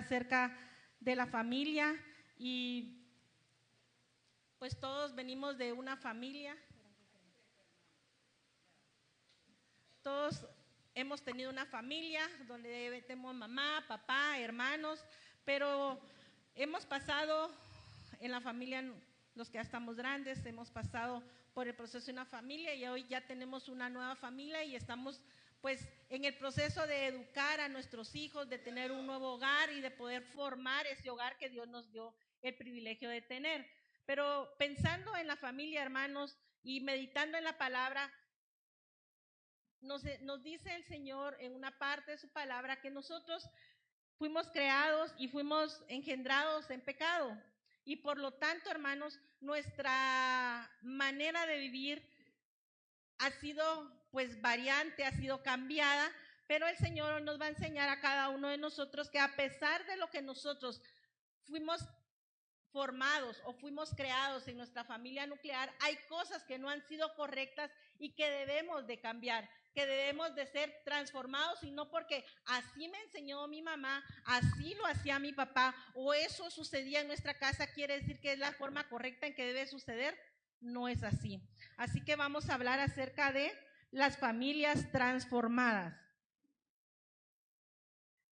acerca de la familia y pues todos venimos de una familia. Todos hemos tenido una familia donde tenemos mamá, papá, hermanos, pero hemos pasado en la familia, los que ya estamos grandes, hemos pasado por el proceso de una familia y hoy ya tenemos una nueva familia y estamos pues en el proceso de educar a nuestros hijos, de tener un nuevo hogar y de poder formar ese hogar que Dios nos dio el privilegio de tener. Pero pensando en la familia, hermanos, y meditando en la palabra, nos dice el Señor en una parte de su palabra que nosotros fuimos creados y fuimos engendrados en pecado. Y por lo tanto, hermanos, nuestra manera de vivir ha sido pues variante, ha sido cambiada, pero el Señor nos va a enseñar a cada uno de nosotros que a pesar de lo que nosotros fuimos formados o fuimos creados en nuestra familia nuclear, hay cosas que no han sido correctas y que debemos de cambiar, que debemos de ser transformados, y no porque así me enseñó mi mamá, así lo hacía mi papá o eso sucedía en nuestra casa, quiere decir que es la forma correcta en que debe suceder. No es así. Así que vamos a hablar acerca de las familias transformadas.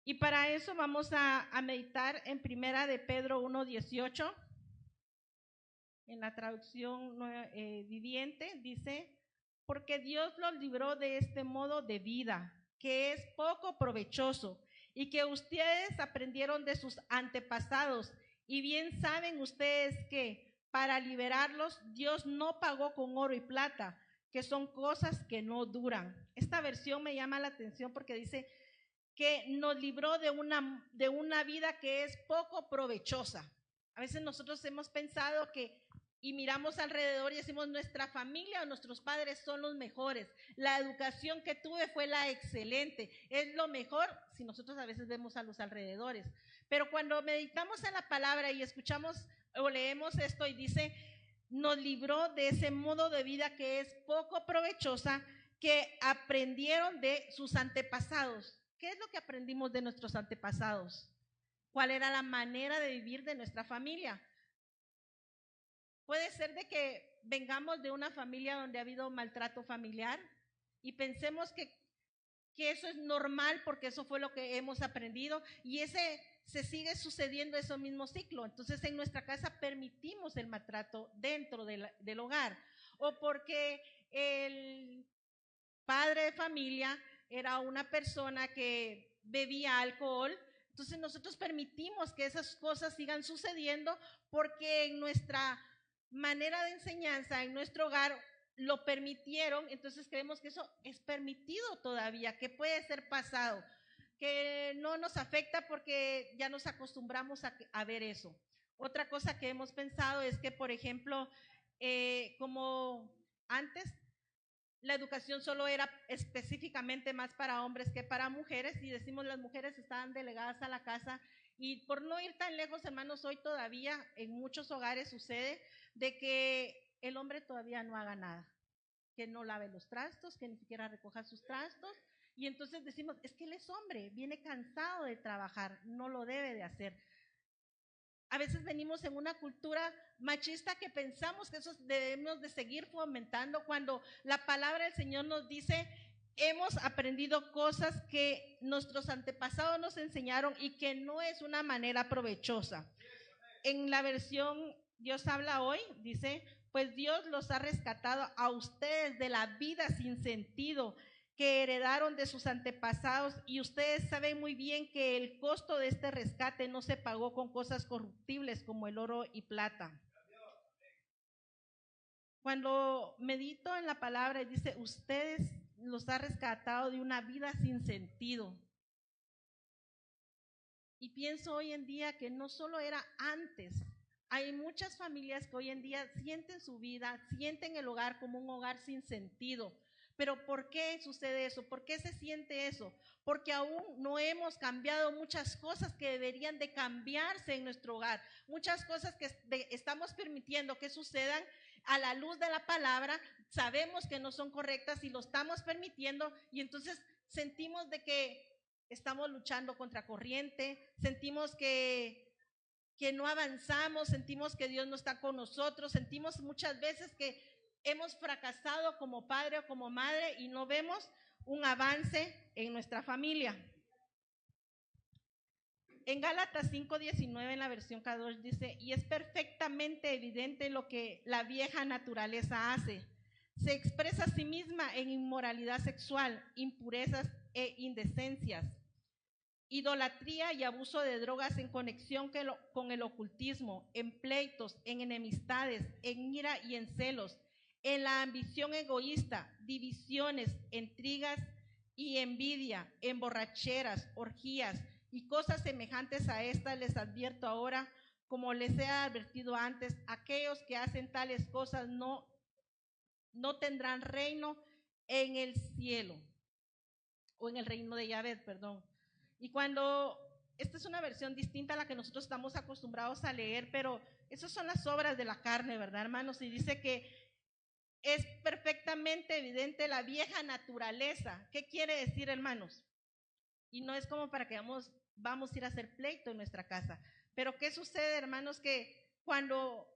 Y para eso vamos a meditar en Primera de Pedro 1:18. En la traducción viviente dice: porque Dios los libró de este modo de vida, que es poco provechoso, y que ustedes aprendieron de sus antepasados, y bien saben ustedes que para liberarlos Dios no pagó con oro y plata, que son cosas que no duran. Esta versión me llama la atención porque dice que nos libró de una vida que es poco provechosa. A veces nosotros hemos pensado que y miramos alrededor y decimos nuestra familia o nuestros padres son los mejores, la educación que tuve fue la excelente, es lo mejor si nosotros a veces vemos a los alrededores. Pero cuando meditamos en la palabra y escuchamos o leemos esto y dice nos libró de ese modo de vida que es poco provechosa, que aprendieron de sus antepasados. ¿Qué es lo que aprendimos de nuestros antepasados? ¿Cuál era la manera de vivir de nuestra familia? Puede ser de que vengamos de una familia donde ha habido maltrato familiar y pensemos que eso es normal porque eso fue lo que hemos aprendido y se sigue sucediendo ese mismo ciclo. Entonces en nuestra casa permitimos el maltrato dentro del hogar, o porque el padre de familia era una persona que bebía alcohol. Entonces nosotros permitimos que esas cosas sigan sucediendo porque en nuestra manera de enseñanza, en nuestro hogar, lo permitieron, entonces creemos que eso es permitido todavía, que puede ser pasado, que no nos afecta porque ya nos acostumbramos a ver eso. Otra cosa que hemos pensado es que, por ejemplo, como antes, la educación solo era específicamente más para hombres que para mujeres, y decimos las mujeres estaban delegadas a la casa, y por no ir tan lejos, hermanos, hoy todavía en muchos hogares sucede de que el hombre todavía no haga nada, que no lave los trastos, que ni siquiera recoja sus trastos, y entonces decimos, es que él es hombre, viene cansado de trabajar, no lo debe de hacer. A veces venimos en una cultura machista que pensamos que eso debemos de seguir fomentando, cuando la palabra del Señor nos dice, hemos aprendido cosas que nuestros antepasados nos enseñaron y que no es una manera provechosa. En la versión Dios habla hoy, dice, pues Dios los ha rescatado a ustedes de la vida sin sentido que heredaron de sus antepasados, y ustedes saben muy bien que el costo de este rescate no se pagó con cosas corruptibles como el oro y plata. Cuando medito en la palabra y dice, ustedes los ha rescatado de una vida sin sentido. Y pienso hoy en día que no solo era antes, hay muchas familias que hoy en día sienten su vida, sienten el hogar como un hogar sin sentido. Pero ¿por qué sucede eso? ¿Por qué se siente eso? Porque aún no hemos cambiado muchas cosas que deberían de cambiarse en nuestro hogar. Muchas cosas que estamos permitiendo que sucedan a la luz de la palabra, sabemos que no son correctas y lo estamos permitiendo, y entonces sentimos de que estamos luchando contra corriente, sentimos que no avanzamos, sentimos que Dios no está con nosotros, sentimos muchas veces que hemos fracasado como padre o como madre y no vemos un avance en nuestra familia. En Gálatas 5:19 en la versión K2 dice, y es perfectamente evidente lo que la vieja naturaleza hace. Se expresa a sí misma en inmoralidad sexual, impurezas e indecencias, idolatría y abuso de drogas en conexión con el ocultismo, en pleitos, en enemistades, en ira y en celos, en la ambición egoísta, divisiones, intrigas y envidia, en borracheras, orgías y cosas semejantes a estas. Les advierto ahora, como les he advertido antes, aquellos que hacen tales cosas no tendrán reino en el cielo, o en el reino de Yahvé, perdón. Y cuando, esta es una versión distinta a la que nosotros estamos acostumbrados a leer, pero esas son las obras de la carne, ¿verdad, hermanos? Y dice que es perfectamente evidente la vieja naturaleza. ¿Qué quiere decir, hermanos? Y no es como para que vamos a ir a hacer pleito en nuestra casa. Pero ¿qué sucede, hermanos? Que cuando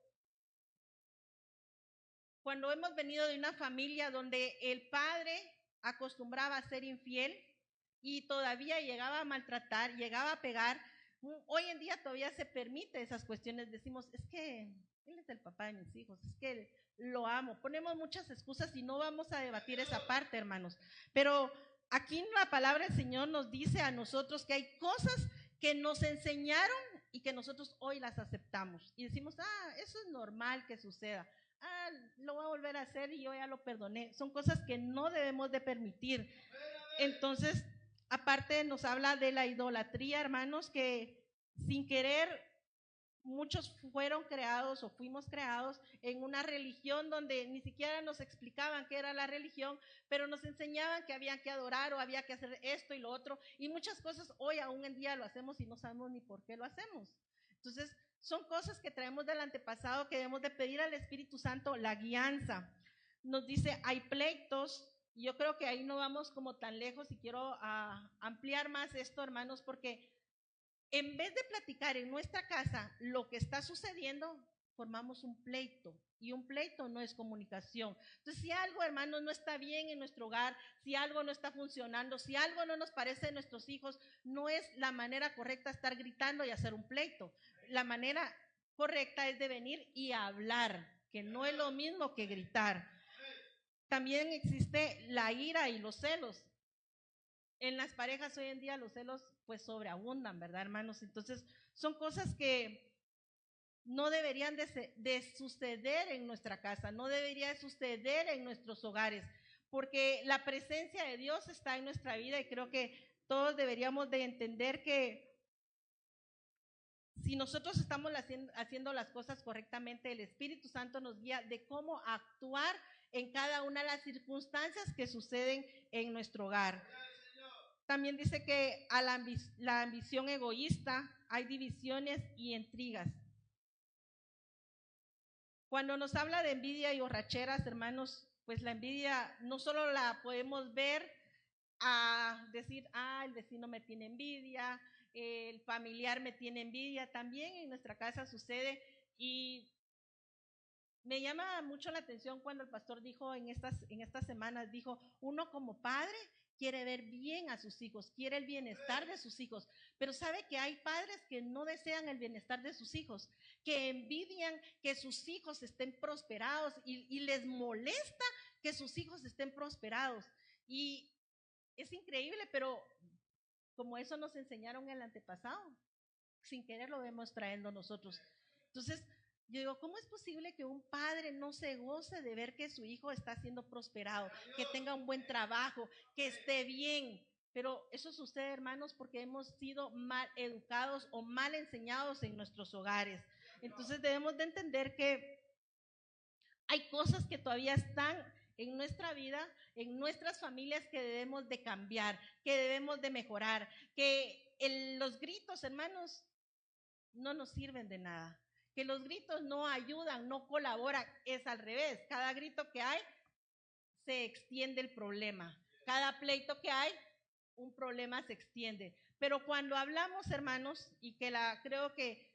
hemos venido de una familia donde el padre acostumbraba a ser infiel y todavía llegaba a maltratar, llegaba a pegar, hoy en día todavía se permite esas cuestiones. Decimos, es que él es el papá de mis hijos, es que lo amo. Ponemos muchas excusas y no vamos a debatir esa parte, hermanos. Pero aquí la palabra del Señor nos dice a nosotros que hay cosas que nos enseñaron y que nosotros hoy las aceptamos. Y decimos, eso es normal que suceda. Lo voy a volver a hacer y yo ya lo perdoné. Son cosas que no debemos de permitir. Entonces, aparte nos habla de la idolatría, hermanos, que sin querer muchos fueron creados o fuimos creados en una religión donde ni siquiera nos explicaban qué era la religión, pero nos enseñaban que había que adorar o había que hacer esto y lo otro, y muchas cosas hoy aún en día lo hacemos y no sabemos ni por qué lo hacemos. Entonces, son cosas que traemos del antepasado que debemos de pedir al Espíritu Santo la guianza. Nos dice, hay pleitos, y yo creo que ahí no vamos como tan lejos, y quiero ampliar más esto, hermanos, porque en vez de platicar en nuestra casa lo que está sucediendo, formamos un pleito. Y un pleito no es comunicación. Entonces, si algo, hermanos, no está bien en nuestro hogar, si algo no está funcionando, si algo no nos parece de nuestros hijos, no es la manera correcta estar gritando y hacer un pleito. La manera correcta es de venir y hablar, que no es lo mismo que gritar. También existe la ira y los celos. En las parejas hoy en día los celos pues sobreabundan, ¿verdad, hermanos? Entonces son cosas que no deberían de suceder en nuestra casa, no debería de suceder en nuestros hogares, porque la presencia de Dios está en nuestra vida y creo que todos deberíamos de entender que si nosotros estamos haciendo las cosas correctamente, el Espíritu Santo nos guía de cómo actuar en cada una de las circunstancias que suceden en nuestro hogar. También dice que a la ambición egoísta hay divisiones y intrigas. Cuando nos habla de envidia y borracheras, hermanos, pues la envidia no solo la podemos ver a decir, el vecino me tiene envidia, el familiar me tiene envidia, también en nuestra casa sucede. Y me llama mucho la atención cuando el pastor dijo en estas semanas, dijo, uno como padre quiere ver bien a sus hijos, quiere el bienestar de sus hijos, pero sabe que hay padres que no desean el bienestar de sus hijos, que envidian que sus hijos estén prosperados y les molesta que sus hijos estén prosperados. Y es increíble, pero como eso nos enseñaron en el antepasado, sin querer lo vemos trayendo nosotros. Entonces, yo digo, ¿cómo es posible que un padre no se goce de ver que su hijo está siendo prosperado, que tenga un buen trabajo, que esté bien? Pero eso sucede, hermanos, porque hemos sido mal educados o mal enseñados en nuestros hogares. Entonces debemos de entender que hay cosas que todavía están en nuestra vida, en nuestras familias, que debemos de cambiar, que debemos de mejorar, que los gritos, hermanos, no nos sirven de nada, que los gritos no ayudan, no colaboran, es al revés. Cada grito que hay se extiende el problema, cada pleito que hay un problema se extiende. Pero cuando hablamos, hermanos, y que creo que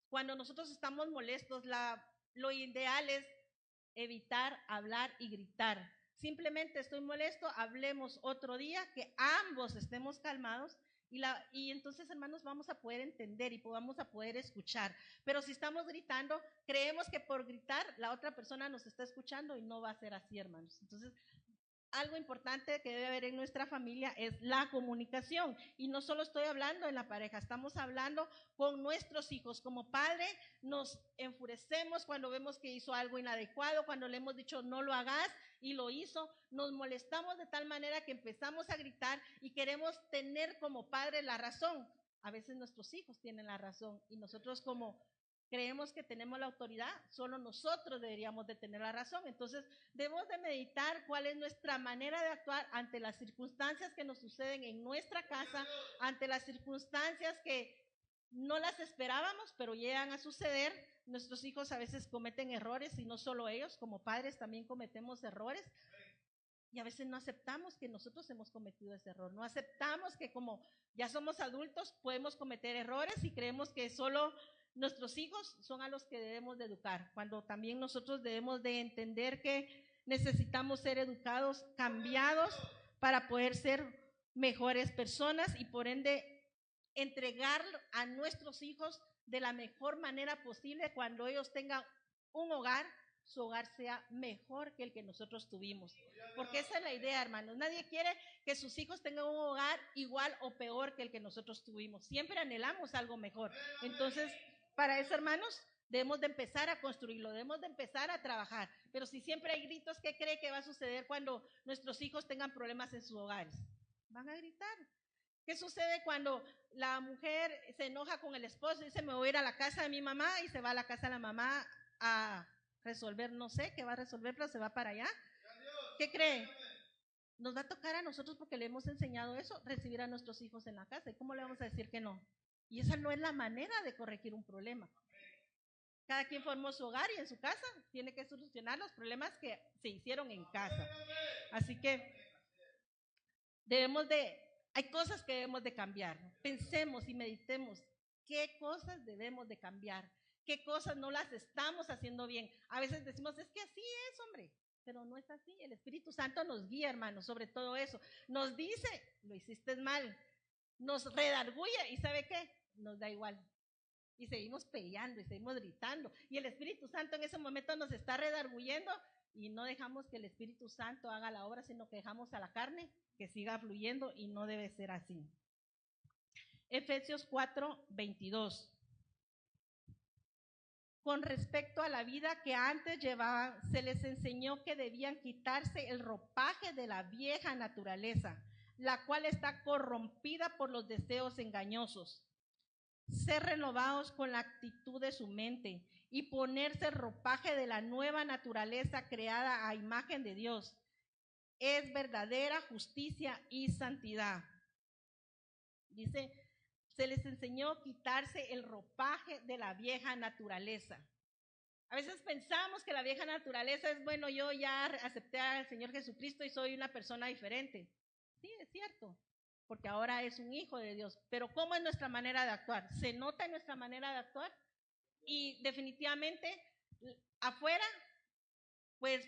cuando nosotros estamos molestos, lo ideal es evitar hablar y gritar. Simplemente estoy molesto, hablemos otro día, que ambos estemos calmados y entonces, hermanos, vamos a poder entender y vamos a poder escuchar. Pero si estamos gritando, creemos que por gritar la otra persona nos está escuchando y no va a ser así, hermanos. Entonces, algo importante que debe haber en nuestra familia es la comunicación. Y no solo estoy hablando en la pareja, estamos hablando con nuestros hijos. Como padre, nos enfurecemos cuando vemos que hizo algo inadecuado, cuando le hemos dicho no lo hagas y lo hizo. Nos molestamos de tal manera que empezamos a gritar y queremos tener como padre la razón. A veces nuestros hijos tienen la razón y nosotros como creemos que tenemos la autoridad, solo nosotros deberíamos de tener la razón. Entonces, debemos de meditar cuál es nuestra manera de actuar ante las circunstancias que nos suceden en nuestra casa, ante las circunstancias que no las esperábamos, pero llegan a suceder. Nuestros hijos a veces cometen errores y no solo ellos, como padres también cometemos errores. Y a veces no aceptamos que nosotros hemos cometido ese error, no aceptamos que como ya somos adultos podemos cometer errores y creemos que solo nuestros hijos son a los que debemos de educar, cuando también nosotros debemos de entender que necesitamos ser educados, cambiados para poder ser mejores personas y por ende entregar a nuestros hijos de la mejor manera posible cuando ellos tengan un hogar, su hogar sea mejor que el que nosotros tuvimos. Porque esa es la idea, hermanos. Nadie quiere que sus hijos tengan un hogar igual o peor que el que nosotros tuvimos. Siempre anhelamos algo mejor. Entonces, para eso, hermanos, debemos de empezar a construirlo, debemos de empezar a trabajar. Pero si siempre hay gritos, ¿qué cree que va a suceder cuando nuestros hijos tengan problemas en sus hogares? Van a gritar. ¿Qué sucede cuando la mujer se enoja con el esposo y dice, me voy a ir a la casa de mi mamá y se va a la casa de la mamá a resolver, no sé qué va a resolver, pero se va para allá? ¿Qué cree? Nos va a tocar a nosotros porque le hemos enseñado eso, recibir a nuestros hijos en la casa. ¿Y cómo le vamos a decir que no? Y esa no es la manera de corregir un problema. Cada quien formó su hogar y en su casa tiene que solucionar los problemas que se hicieron en casa. Así que hay cosas que debemos de cambiar. Pensemos y meditemos qué cosas debemos de cambiar, qué cosas no las estamos haciendo bien. A veces decimos, es que así es, hombre, pero no es así. El Espíritu Santo nos guía, hermanos, sobre todo eso. Nos dice, lo hiciste mal, nos redarguye y ¿sabe qué? Nos da igual. Y seguimos peleando y seguimos gritando. Y el Espíritu Santo en ese momento nos está redarguyendo y no dejamos que el Espíritu Santo haga la obra, sino que dejamos a la carne que siga fluyendo y no debe ser así. Efesios 4:22. Con respecto a la vida que antes llevaban, se les enseñó que debían quitarse el ropaje de la vieja naturaleza, la cual está corrompida por los deseos engañosos. Ser renovados con la actitud de su mente y ponerse el ropaje de la nueva naturaleza creada a imagen de Dios. Es verdadera justicia y santidad. Dice, se les enseñó quitarse el ropaje de la vieja naturaleza. A veces pensamos que la vieja naturaleza es, bueno, yo ya acepté al Señor Jesucristo y soy una persona diferente. Sí, es cierto, porque ahora es un hijo de Dios. Pero ¿cómo es nuestra manera de actuar? ¿Se nota en nuestra manera de actuar? Y definitivamente afuera pues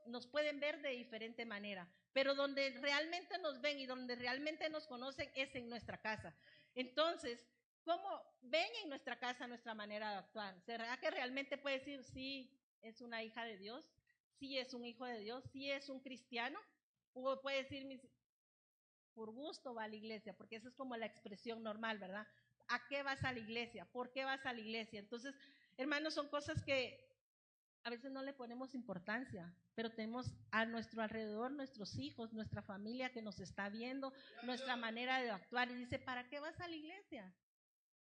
nos pueden ver de diferente manera, pero donde realmente nos ven y donde realmente nos conocen es en nuestra casa. Entonces, ¿cómo ven en nuestra casa nuestra manera de actuar? ¿Será que realmente puede decir, sí, es una hija de Dios? ¿Sí es un hijo de Dios? ¿Sí es un cristiano? O puede decir, por gusto va a la iglesia, porque esa es como la expresión normal, ¿verdad? ¿A qué vas a la iglesia? ¿Por qué vas a la iglesia? Entonces, hermanos, son cosas que a veces no le ponemos importancia, pero tenemos a nuestro alrededor nuestros hijos, nuestra familia que nos está viendo, nuestra manera de actuar y dice, ¿para qué vas a la iglesia?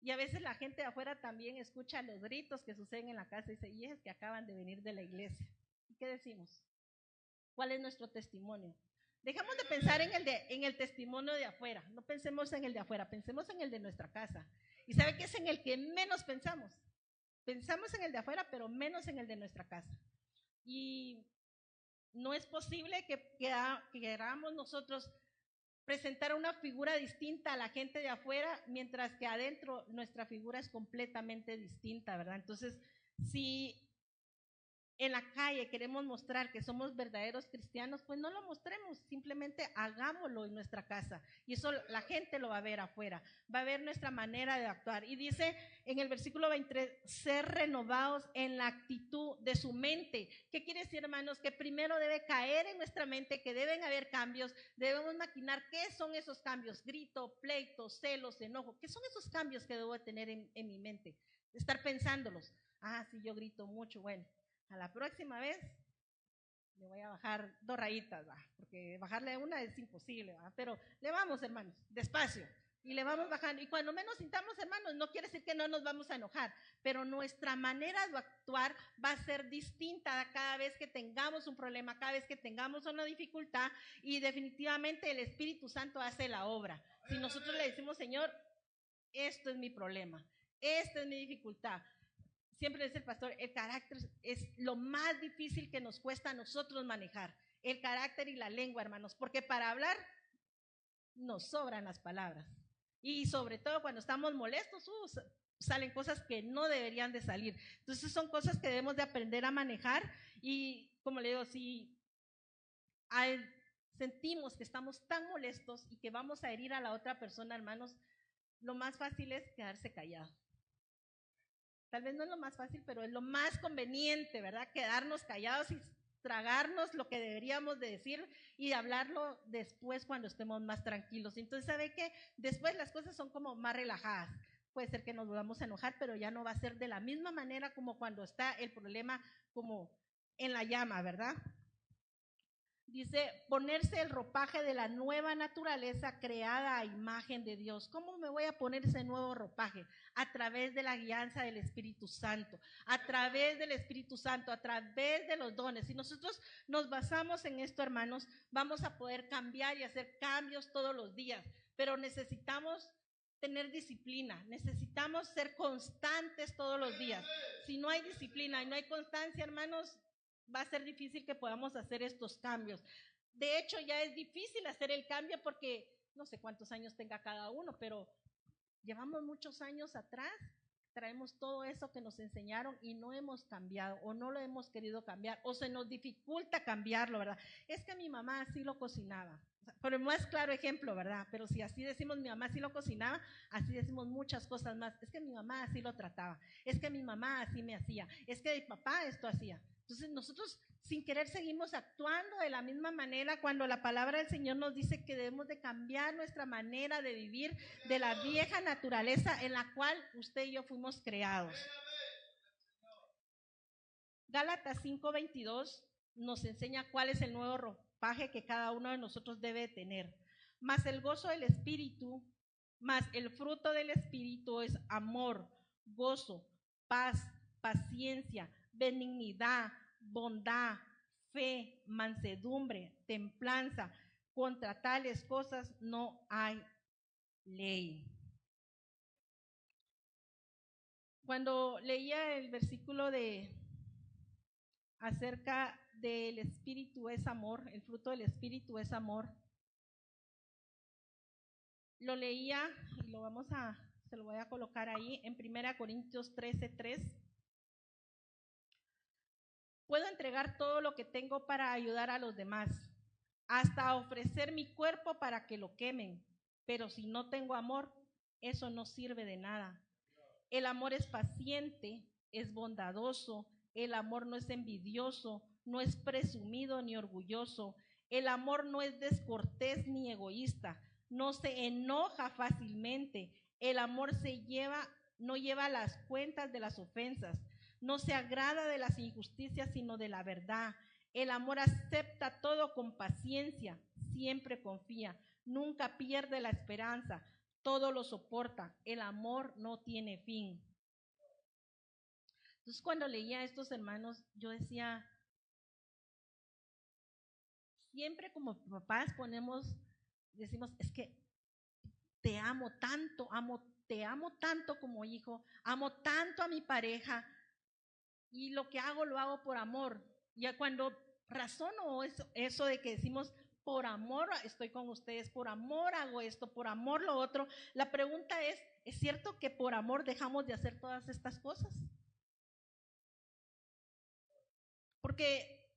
Y a veces la gente de afuera también escucha los gritos que suceden en la casa y dice, y es que acaban de venir de la iglesia. ¿Y qué decimos? ¿Cuál es nuestro testimonio? Dejamos de pensar en el testimonio de afuera, no pensemos en el de afuera, pensemos en el de nuestra casa. ¿Y sabe qué es en el que menos pensamos? Pensamos en el de afuera, pero menos en el de nuestra casa. Y no es posible que queramos nosotros presentar una figura distinta a la gente de afuera, mientras que adentro nuestra figura es completamente distinta, ¿verdad? Entonces, si en la calle queremos mostrar que somos verdaderos cristianos, pues no lo mostremos, simplemente hagámoslo en nuestra casa. Y eso la gente lo va a ver afuera, va a ver nuestra manera de actuar. Y dice en el versículo 23, ser renovados en la actitud de su mente. ¿Qué quiere decir, hermanos? Que primero debe caer en nuestra mente, que deben haber cambios, debemos maquinar qué son esos cambios, grito, pleito, celos, enojo. ¿Qué son esos cambios que debo de tener en mi mente? Estar pensándolos. Ah, sí, yo grito mucho, bueno. A la próxima vez le voy a bajar 2 rayitas, ¿va? Porque bajarle una es imposible, ¿va? Pero le vamos, hermanos, despacio, y le vamos bajando. Y cuando menos sintamos, hermanos, no quiere decir que no nos vamos a enojar, pero nuestra manera de actuar va a ser distinta cada vez que tengamos un problema, cada vez que tengamos una dificultad, y definitivamente el Espíritu Santo hace la obra. Si nosotros le decimos, Señor, esto es mi problema, esta es mi dificultad. Siempre dice el pastor, el carácter es lo más difícil que nos cuesta a nosotros manejar. El carácter y la lengua, hermanos, porque para hablar nos sobran las palabras. Y sobre todo cuando estamos molestos, salen cosas que no deberían de salir. Entonces son cosas que debemos de aprender a manejar. Y como le digo, si sentimos que estamos tan molestos y que vamos a herir a la otra persona, hermanos, lo más fácil es quedarse callado. Tal vez no es lo más fácil, pero es lo más conveniente, ¿verdad? Quedarnos callados y tragarnos lo que deberíamos de decir y hablarlo después cuando estemos más tranquilos. Entonces, ¿sabe qué? Después las cosas son como más relajadas. Puede ser que nos volvamos a enojar, pero ya no va a ser de la misma manera como cuando está el problema como en la llama, ¿verdad? Dice, ponerse el ropaje de la nueva naturaleza creada a imagen de Dios. ¿Cómo me voy a poner ese nuevo ropaje? A través de la guianza del Espíritu Santo, a través del Espíritu Santo, a través de los dones. Si nosotros nos basamos en esto, hermanos, vamos a poder cambiar y hacer cambios todos los días, pero necesitamos tener disciplina, necesitamos ser constantes todos los días. Si no hay disciplina y no hay constancia, hermanos, va a ser difícil que podamos hacer estos cambios. De hecho, ya es difícil hacer el cambio porque no sé cuántos años tenga cada uno, pero llevamos muchos años atrás, traemos todo eso que nos enseñaron y no hemos cambiado o no lo hemos querido cambiar o se nos dificulta cambiarlo, ¿verdad? Es que mi mamá así lo cocinaba. Pero el más claro ejemplo, ¿verdad? Pero si así decimos mi mamá así lo cocinaba, así decimos muchas cosas más. Es que mi mamá así lo trataba, es que mi mamá así me hacía, es que mi papá esto hacía. Entonces nosotros sin querer seguimos actuando de la misma manera cuando la palabra del Señor nos dice que debemos de cambiar nuestra manera de vivir de la vieja naturaleza en la cual usted y yo fuimos creados. Gálatas 5:22 nos enseña cuál es el nuevo ropaje que cada uno de nosotros debe tener. Mas el gozo del Espíritu, mas el fruto del Espíritu es amor, gozo, paz, paciencia, benignidad, bondad, fe, mansedumbre, templanza. Contra tales cosas no hay ley. Cuando leía el versículo acerca del Espíritu es amor, el fruto del Espíritu es amor, lo leía y se lo voy a colocar ahí en 1 Corintios 13:3. Puedo entregar todo lo que tengo para ayudar a los demás, hasta ofrecer mi cuerpo para que lo quemen, pero si no tengo amor, eso no sirve de nada. El amor es paciente, es bondadoso, el amor no es envidioso, no es presumido ni orgulloso, el amor no es descortés ni egoísta, no se enoja fácilmente, el amor no lleva las cuentas de las ofensas, no se agrada de las injusticias, sino de la verdad. El amor acepta todo con paciencia, siempre confía, nunca pierde la esperanza, todo lo soporta. El amor no tiene fin. Entonces, cuando leía a estos hermanos, yo decía, siempre como papás decimos, es que te amo tanto, te amo tanto como hijo, amo tanto a mi pareja, y lo que hago lo hago por amor. Ya cuando razono eso de que decimos por amor estoy con ustedes, por amor hago esto, por amor lo otro. La pregunta ¿es cierto que por amor dejamos de hacer todas estas cosas? Porque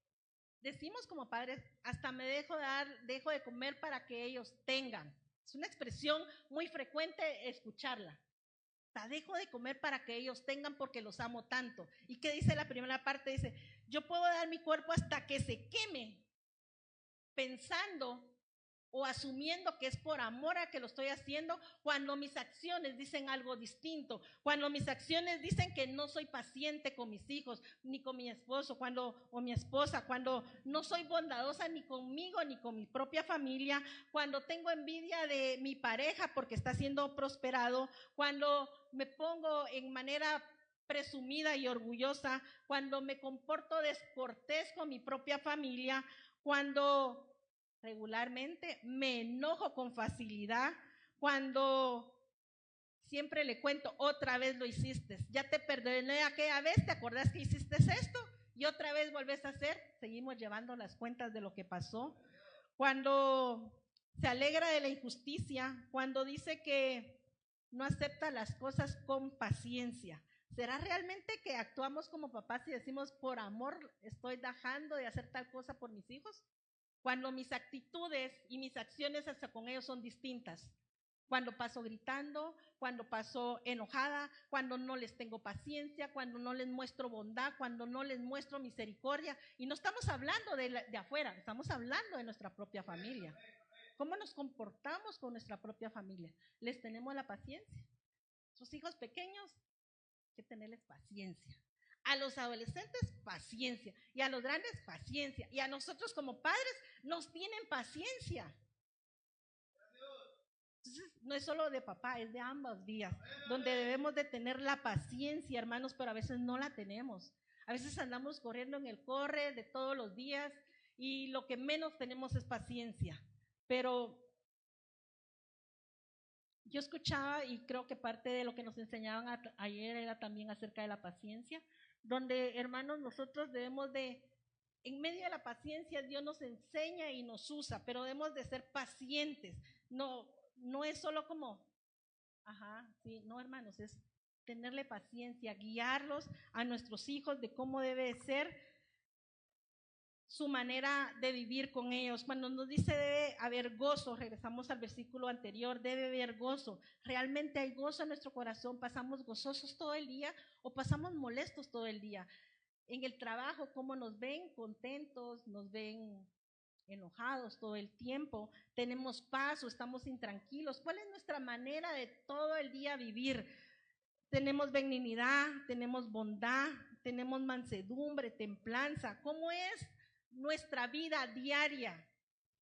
decimos como padres, hasta me dejo de comer para que ellos tengan. Es una expresión muy frecuente escucharla. Hasta dejo de comer para que ellos tengan porque los amo tanto. ¿Y qué dice la primera parte? Dice, yo puedo dar mi cuerpo hasta que se queme, pensando o asumiendo que es por amor a que lo estoy haciendo, cuando mis acciones dicen algo distinto, cuando mis acciones dicen que no soy paciente con mis hijos, ni con mi esposo, o mi esposa, cuando no soy bondadosa ni conmigo ni con mi propia familia, cuando tengo envidia de mi pareja porque está siendo prosperado, cuando me pongo en manera presumida y orgullosa, cuando me comporto descortés con mi propia familia, cuando regularmente me enojo con facilidad, cuando siempre le cuento, otra vez lo hiciste, ya te perdoné aquella vez, ¿te acordás que hiciste esto? Y otra vez volvés a hacer, seguimos llevando las cuentas de lo que pasó. Cuando se alegra de la injusticia, cuando dice que no acepta las cosas con paciencia. ¿Será realmente que actuamos como papás y decimos, por amor estoy dejando de hacer tal cosa por mis hijos? Cuando mis actitudes y mis acciones hasta con ellos son distintas. Cuando paso gritando, cuando paso enojada, cuando no les tengo paciencia, cuando no les muestro bondad, cuando no les muestro misericordia. Y no estamos hablando de afuera, estamos hablando de nuestra propia familia. ¿Cómo nos comportamos con nuestra propia familia? ¿Les tenemos la paciencia? Sus hijos pequeños, hay que tenerles paciencia. A los adolescentes, paciencia. Y a los grandes, paciencia. Y a nosotros como padres, nos tienen paciencia. Entonces, no es solo de papá, es de ambas vías, donde debemos de tener la paciencia, hermanos, pero a veces no la tenemos. A veces andamos corriendo en el corre de todos los días y lo que menos tenemos es paciencia. Pero yo escuchaba y creo que parte de lo que nos enseñaban ayer era también acerca de la paciencia, donde, hermanos, nosotros debemos de, en medio de la paciencia, Dios nos enseña y nos usa, pero debemos de ser pacientes. No es solo como, sí, no, hermanos, es tenerle paciencia, guiarlos a nuestros hijos de cómo debe ser su manera de vivir con ellos. Cuando nos dice debe haber gozo, regresamos al versículo anterior, debe haber gozo. ¿Realmente hay gozo en nuestro corazón? ¿Pasamos gozosos todo el día o pasamos molestos todo el día? En el trabajo, ¿cómo nos ven? ¿Contentos? ¿Nos ven enojados todo el tiempo? ¿Tenemos paz o estamos intranquilos? ¿Cuál es nuestra manera de todo el día vivir? ¿Tenemos benignidad? ¿Tenemos bondad? ¿Tenemos mansedumbre, templanza? ¿Cómo es nuestra vida diaria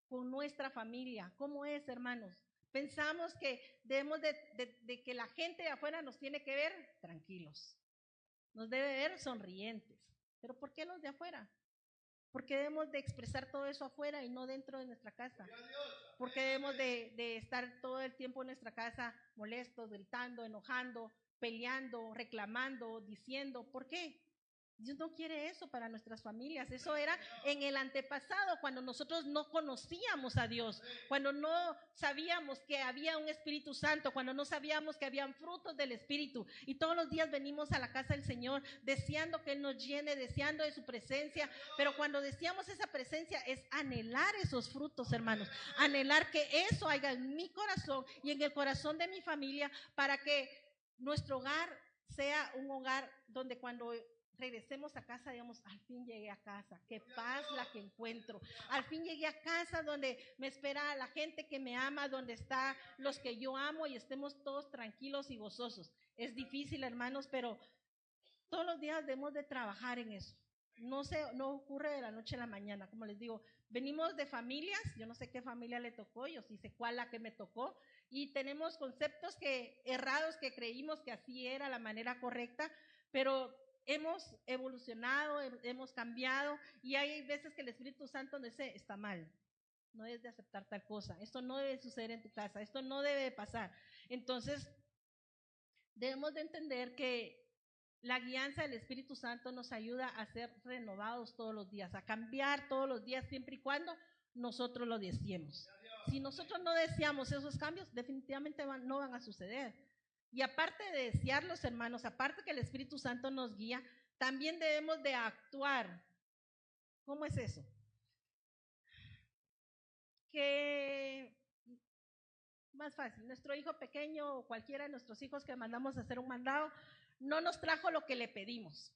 con nuestra familia? ¿Cómo es, hermanos? Pensamos que debemos de que la gente de afuera nos tiene que ver tranquilos, nos debe ver sonrientes. ¿Pero por qué los de afuera? ¿Por qué debemos de expresar todo eso afuera y no dentro de nuestra casa? ¿Por qué debemos de estar todo el tiempo en nuestra casa molestos, gritando, enojando, peleando, reclamando, diciendo? ¿Por qué? Dios no quiere eso para nuestras familias. Eso era en el antepasado, cuando nosotros no conocíamos a Dios, cuando no sabíamos que había un Espíritu Santo, cuando no sabíamos que habían frutos del Espíritu. Y todos los días venimos a la casa del Señor deseando que Él nos llene, deseando de su presencia. Pero cuando deseamos esa presencia es anhelar esos frutos, hermanos. Anhelar que eso haya en mi corazón y en el corazón de mi familia, para que nuestro hogar sea un hogar donde cuando regresemos a casa, digamos, al fin llegué a casa, qué paz la que encuentro. Al fin llegué a casa donde me espera la gente que me ama, donde están los que yo amo y estemos todos tranquilos y gozosos. Es difícil, hermanos, pero todos los días debemos de trabajar en eso. No ocurre de la noche a la mañana. Como les digo, venimos de familias, yo no sé qué familia le tocó, yo sí sé cuál la que me tocó, y tenemos conceptos errados que creímos que así era la manera correcta, pero hemos evolucionado, hemos cambiado, y hay veces que el Espíritu Santo nos dice, está mal, no debes de aceptar tal cosa, esto no debe suceder en tu casa, esto no debe de pasar. Entonces, debemos de entender que la guianza del Espíritu Santo nos ayuda a ser renovados todos los días, a cambiar todos los días, siempre y cuando nosotros lo deseemos. Si nosotros no deseamos esos cambios, definitivamente no van a suceder. Y aparte de desearlos, hermanos, aparte que el Espíritu Santo nos guía, también debemos de actuar. ¿Cómo es eso? Que más fácil, nuestro hijo pequeño o cualquiera de nuestros hijos que mandamos a hacer un mandado, no nos trajo lo que le pedimos.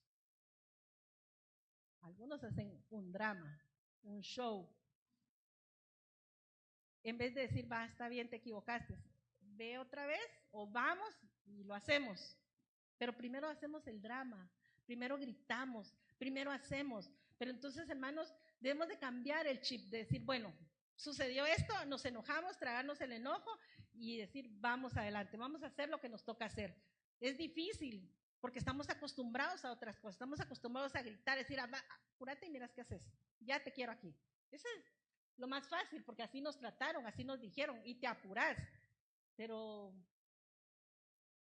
Algunos hacen un drama, un show. En vez de decir, va, está bien, te equivocaste, ve otra vez o vamos y lo hacemos. Pero primero hacemos el drama, primero gritamos, primero hacemos. Pero entonces, hermanos, debemos de cambiar el chip, de decir, bueno, sucedió esto, nos enojamos, tragarnos el enojo y decir, vamos adelante, vamos a hacer lo que nos toca hacer. Es difícil, porque estamos acostumbrados a otras cosas, estamos acostumbrados a gritar, decir, apúrate y miras qué haces, ya te quiero aquí. Eso es lo más fácil, porque así nos trataron, así nos dijeron, y te apurás. Pero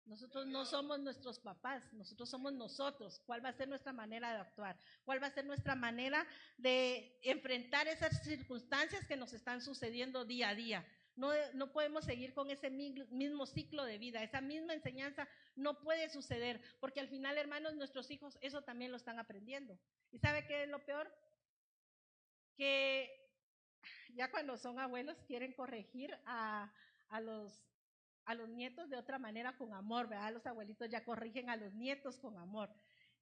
nosotros no somos nuestros papás, nosotros somos nosotros. ¿Cuál va a ser nuestra manera de actuar? ¿Cuál va a ser nuestra manera de enfrentar esas circunstancias que nos están sucediendo día a día? No podemos seguir con ese mismo ciclo de vida, esa misma enseñanza no puede suceder, porque al final, hermanos, nuestros hijos eso también lo están aprendiendo. ¿Y sabe qué es lo peor? Que ya cuando son abuelos quieren corregir a los nietos de otra manera con amor, ¿verdad? Los abuelitos ya corrigen a los nietos con amor.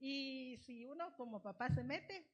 Y si uno como papá se mete,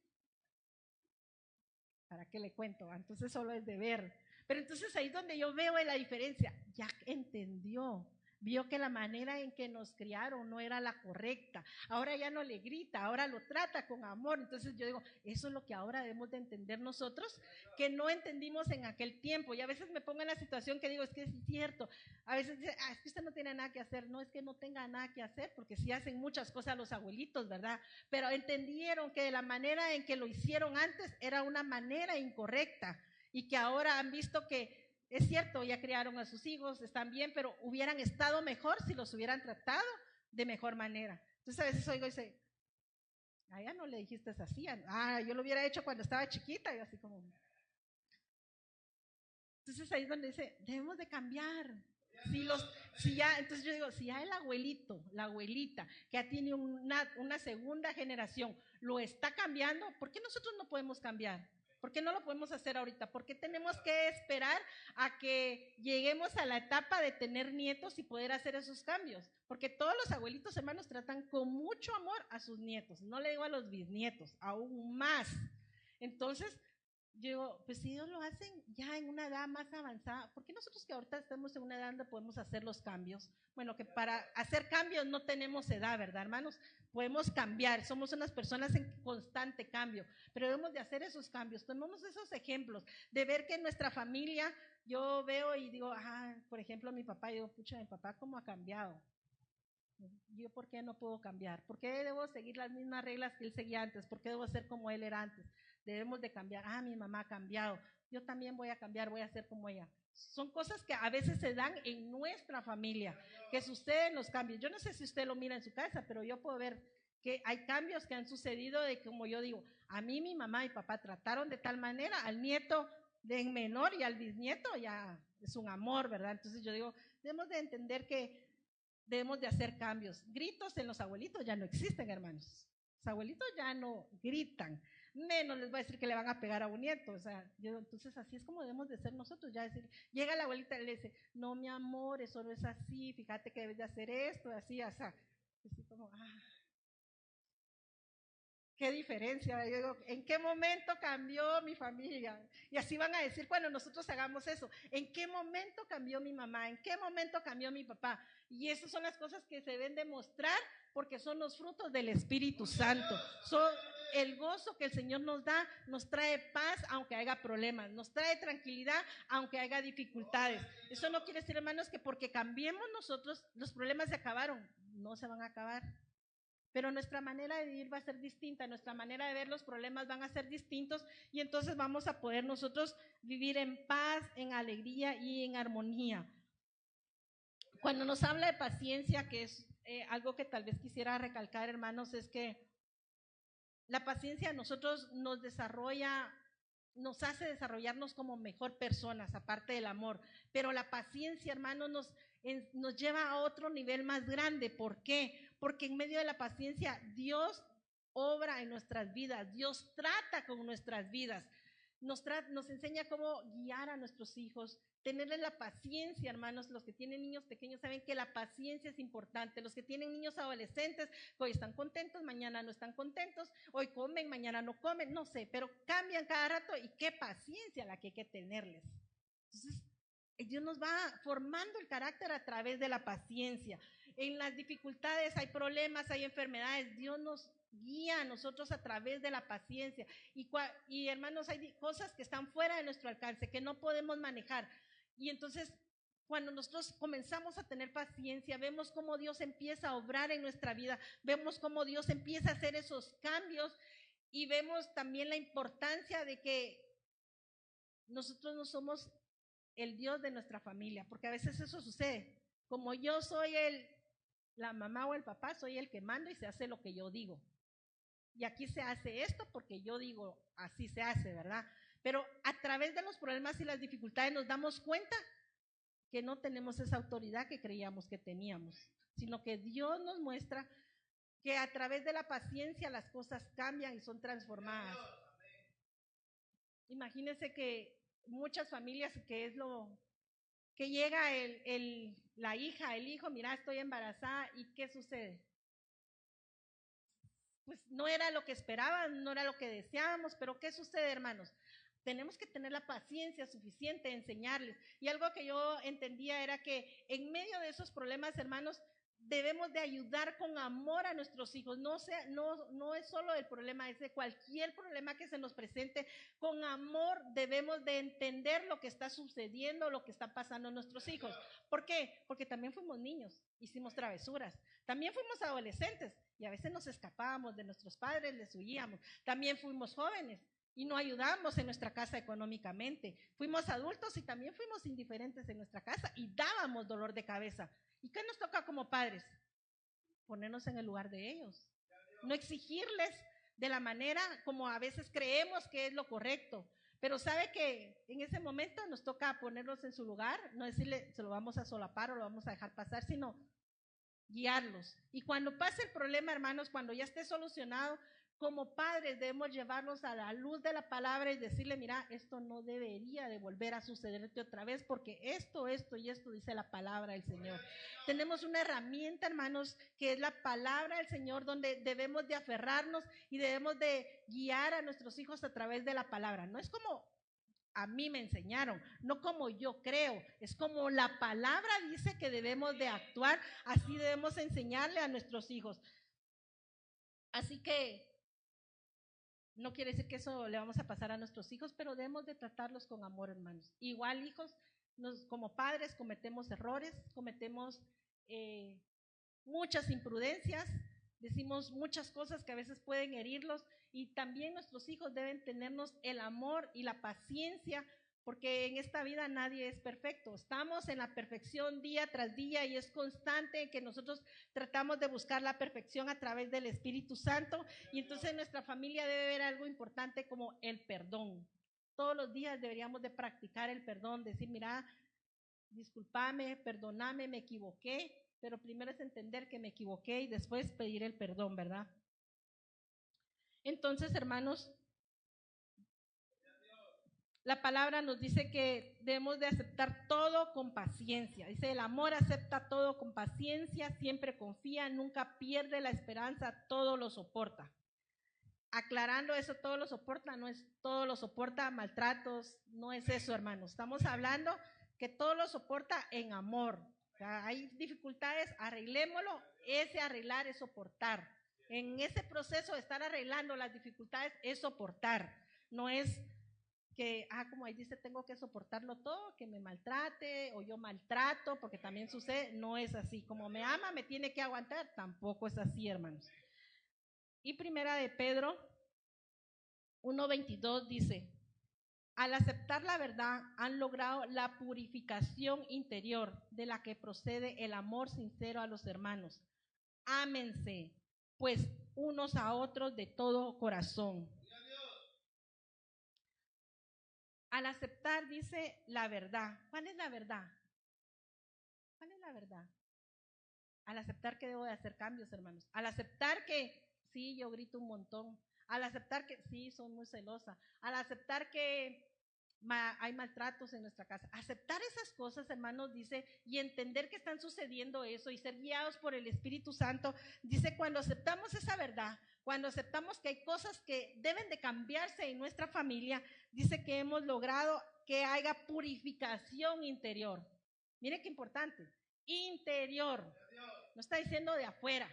¿para qué le cuento? Entonces solo es de ver. Pero entonces ahí es donde yo veo la diferencia. Ya entendió, vio que la manera en que nos criaron no era la correcta. Ahora ya no le grita, ahora lo trata con amor. Entonces yo digo, eso es lo que ahora debemos de entender nosotros, que no entendimos en aquel tiempo. Y a veces me pongo en la situación que digo, es que es cierto. A veces dice, es que usted no tiene nada que hacer. No es que no tenga nada que hacer, porque sí hacen muchas cosas los abuelitos, ¿verdad? Pero entendieron que la manera en que lo hicieron antes era una manera incorrecta. Y que ahora han visto que es cierto, ya criaron a sus hijos, están bien, pero hubieran estado mejor si los hubieran tratado de mejor manera. Entonces a veces oigo y dice, ya no le dijiste así, yo lo hubiera hecho cuando estaba chiquita, y así como. Entonces ahí es donde dice, debemos de cambiar. Entonces yo digo, si ya el abuelito, la abuelita, que ya tiene una segunda generación, lo está cambiando, ¿por qué nosotros no podemos cambiar? ¿Por qué no lo podemos hacer ahorita? ¿Por qué tenemos que esperar a que lleguemos a la etapa de tener nietos y poder hacer esos cambios? Porque todos los abuelitos, hermanos, tratan con mucho amor a sus nietos. No le digo a los bisnietos, aún más. Entonces, yo digo, pues si ellos lo hacen ya en una edad más avanzada, ¿por qué nosotros que ahorita estamos en una edad donde podemos hacer los cambios? Bueno, que para hacer cambios no tenemos edad, ¿verdad, hermanos? Podemos cambiar, somos unas personas en constante cambio, pero debemos de hacer esos cambios. Tomemos esos ejemplos, de ver que en nuestra familia, yo veo y digo, por ejemplo, mi papá, digo, pucha, mi papá cómo ha cambiado. Yo, ¿por qué no puedo cambiar? ¿Por qué debo seguir las mismas reglas que él seguía antes? ¿Por qué debo ser como él era antes? Debemos de cambiar. Mi mamá ha cambiado. Yo también voy a cambiar, voy a ser como ella. Son cosas que a veces se dan en nuestra familia, que suceden los cambios. Yo no sé si usted lo mira en su casa, pero yo puedo ver que hay cambios que han sucedido de como yo digo, a mí mi mamá y papá trataron de tal manera, al nieto de menor y al bisnieto ya es un amor, ¿verdad? Entonces yo digo, debemos de entender que debemos de hacer cambios. Gritos en los abuelitos ya no existen, hermanos. Los abuelitos ya no gritan, menos les voy a decir que le van a pegar a un nieto. O sea, entonces así es como debemos de ser nosotros. Ya decir, llega la abuelita y le dice, no, mi amor, eso no es así, fíjate que debes de hacer esto, así, así. Así como, qué diferencia. Yo digo, ¿en qué momento cambió mi familia? Y así van a decir cuando nosotros hagamos eso. ¿En qué momento cambió mi mamá? ¿En qué momento cambió mi papá? Y esas son las cosas que se deben demostrar porque son los frutos del Espíritu Santo. Son el gozo que el Señor nos da, nos trae paz aunque haya problemas, nos trae tranquilidad aunque haya dificultades. Eso no quiere decir, hermanos, que porque cambiemos nosotros, los problemas se acabaron. No se van a acabar. Pero nuestra manera de vivir va a ser distinta, nuestra manera de ver los problemas van a ser distintos y entonces vamos a poder nosotros vivir en paz, en alegría y en armonía. Cuando nos habla de paciencia, que es algo que tal vez quisiera recalcar, hermanos, es que la paciencia a nosotros nos desarrolla nos hace desarrollarnos como mejor personas, aparte del amor. Pero la paciencia, hermanos, nos lleva a otro nivel más grande. ¿Por qué? Porque en medio de la paciencia Dios obra en nuestras vidas, Dios trata con nuestras vidas, nos enseña cómo guiar a nuestros hijos, tenerles la paciencia, hermanos. Los que tienen niños pequeños saben que la paciencia es importante. Los que tienen niños adolescentes, hoy están contentos, mañana no están contentos, hoy comen, mañana no comen, no sé, pero cambian cada rato, y qué paciencia la que hay que tenerles. Entonces, Dios nos va formando el carácter a través de la paciencia. En las dificultades hay problemas, hay enfermedades, Dios nos guía a nosotros a través de la paciencia. Y hermanos, hay cosas que están fuera de nuestro alcance, que no podemos manejar. Y entonces, cuando nosotros comenzamos a tener paciencia, vemos cómo Dios empieza a obrar en nuestra vida, vemos cómo Dios empieza a hacer esos cambios, y vemos también la importancia de que nosotros no somos el Dios de nuestra familia, porque a veces eso sucede. Como yo soy la mamá o el papá, soy el que manda y se hace lo que yo digo. Y aquí se hace esto porque yo digo, así se hace, ¿verdad? Pero a través de los problemas y las dificultades nos damos cuenta que no tenemos esa autoridad que creíamos que teníamos, sino que Dios nos muestra que a través de la paciencia las cosas cambian y son transformadas. Imagínense que muchas familias, que es lo que llega la hija, el hijo, mira, estoy embarazada, ¿y qué sucede? Pues no era lo que esperaban, no era lo que deseábamos, pero ¿qué sucede, hermanos? Tenemos que tener la paciencia suficiente de enseñarles. Y algo que yo entendía era que en medio de esos problemas, hermanos, debemos de ayudar con amor a nuestros hijos. No es solo el problema, es de cualquier problema que se nos presente. Con amor debemos de entender lo que está sucediendo, lo que está pasando a nuestros hijos. ¿Por qué? Porque también fuimos niños, hicimos travesuras. También fuimos adolescentes y a veces nos escapábamos de nuestros padres, les huíamos. También fuimos jóvenes y no ayudamos en nuestra casa económicamente. Fuimos adultos y también fuimos indiferentes en nuestra casa y dábamos dolor de cabeza. ¿Y qué nos toca como padres? Ponernos en el lugar de ellos. No exigirles de la manera como a veces creemos que es lo correcto. Pero sabe que en ese momento nos toca ponerlos en su lugar, no decirle se lo vamos a solapar o lo vamos a dejar pasar, sino guiarlos. Y cuando pase el problema, hermanos, cuando ya esté solucionado, como padres debemos llevarlos a la luz de la palabra y decirle, mira, esto no debería de volver a sucederte otra vez, porque esto y esto dice la palabra del Señor. Tenemos una herramienta, hermanos, que es la palabra del Señor, donde debemos de aferrarnos y debemos de guiar a nuestros hijos a través de la palabra. No es como a mí me enseñaron, no como yo creo, es como la palabra dice que debemos de actuar, así debemos enseñarle a nuestros hijos. Así que no quiere decir que eso le vamos a pasar a nuestros hijos, pero debemos de tratarlos con amor, hermanos. Igual, hijos, como padres cometemos errores, cometemos muchas imprudencias, decimos muchas cosas que a veces pueden herirlos, y también nuestros hijos deben tenernos el amor y la paciencia, porque en esta vida nadie es perfecto. Estamos en la perfección día tras día y es constante que nosotros tratamos de buscar la perfección a través del Espíritu Santo, y entonces nuestra familia debe ver algo importante como el perdón. Todos los días deberíamos de practicar el perdón, decir, mira, discúlpame, perdóname, me equivoqué, pero primero es entender que me equivoqué y después pedir el perdón, ¿verdad? Entonces, hermanos, la palabra nos dice que debemos de aceptar todo con paciencia. Dice, el amor acepta todo con paciencia, siempre confía, nunca pierde la esperanza, todo lo soporta. Aclarando eso, todo lo soporta, no es todo lo soporta maltratos, no es eso, hermanos. Estamos hablando que todo lo soporta en amor. O sea, hay dificultades, arreglémoslo. Ese arreglar es soportar. En ese proceso de estar arreglando las dificultades es soportar. No es que, como ahí dice, tengo que soportarlo todo, que me maltrate o yo maltrato, porque también sucede. No es así. Como me ama, me tiene que aguantar. Tampoco es así, hermanos. Y primera de Pedro 1:22 dice, al aceptar la verdad han logrado la purificación interior de la que procede el amor sincero a los hermanos. Ámense, pues, unos a otros de todo corazón. Al aceptar, dice, la verdad. ¿Cuál es la verdad? ¿Cuál es la verdad? Al aceptar que debo de hacer cambios, hermanos. Al aceptar que sí, yo grito un montón. Al aceptar que sí, soy muy celosa. Al aceptar que hay maltratos en nuestra casa. Aceptar esas cosas, hermanos, dice, y entender que están sucediendo eso y ser guiados por el Espíritu Santo, dice, cuando aceptamos esa verdad, cuando aceptamos que hay cosas que deben de cambiarse en nuestra familia, dice que hemos logrado que haya purificación interior. Mire qué importante, interior, no está diciendo de afuera.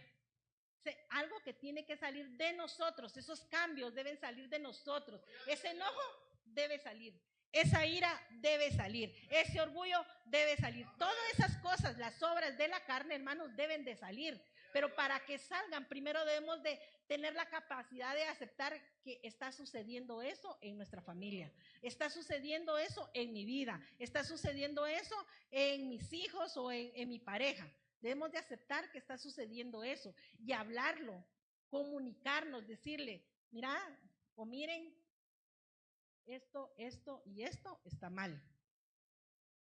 Algo que tiene que salir de nosotros, esos cambios deben salir de nosotros, ese enojo debe salir, esa ira debe salir, ese orgullo debe salir, todas esas cosas, las obras de la carne, hermanos, deben de salir, pero para que salgan, primero debemos de tener la capacidad de aceptar que está sucediendo eso en nuestra familia, está sucediendo eso en mi vida, está sucediendo eso en mis hijos o en mi pareja. Debemos de aceptar que está sucediendo eso y hablarlo, comunicarnos, decirle, mira, o miren, esto y esto está mal.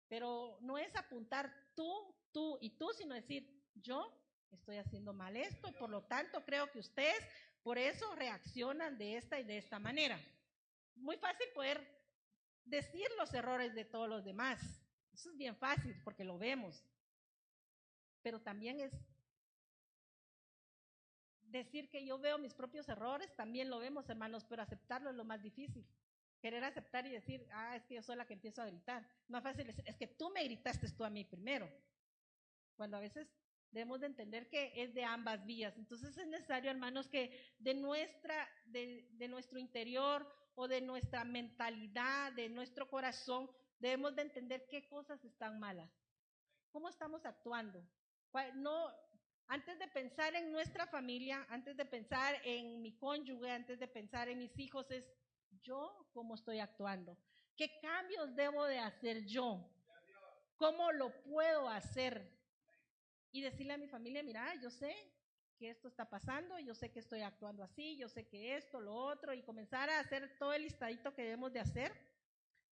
Pero no es apuntar tú y tú, sino decir, yo estoy haciendo mal esto, por lo tanto creo que ustedes por eso reaccionan de esta y de esta manera. Muy fácil poder decir los errores de todos los demás. Eso es bien fácil porque lo vemos. Pero también es decir que yo veo mis propios errores, también lo vemos, hermanos, pero aceptarlo es lo más difícil. Querer aceptar y decir, es que yo soy la que empiezo a gritar. Más fácil es que tú me gritaste tú a mí primero. Cuando a veces debemos de entender que es de ambas vías. Entonces es necesario, hermanos, que de nuestro interior o de nuestra mentalidad, de nuestro corazón, debemos de entender qué cosas están malas. ¿Cómo estamos actuando? No, antes de pensar en nuestra familia, antes de pensar en mi cónyuge, antes de pensar en mis hijos, es yo cómo estoy actuando. ¿Qué cambios debo de hacer yo? ¿Cómo lo puedo hacer? Y decirle a mi familia, mira, yo sé que esto está pasando, yo sé que estoy actuando así, yo sé que esto, lo otro, y comenzar a hacer todo el listadito que debemos de hacer,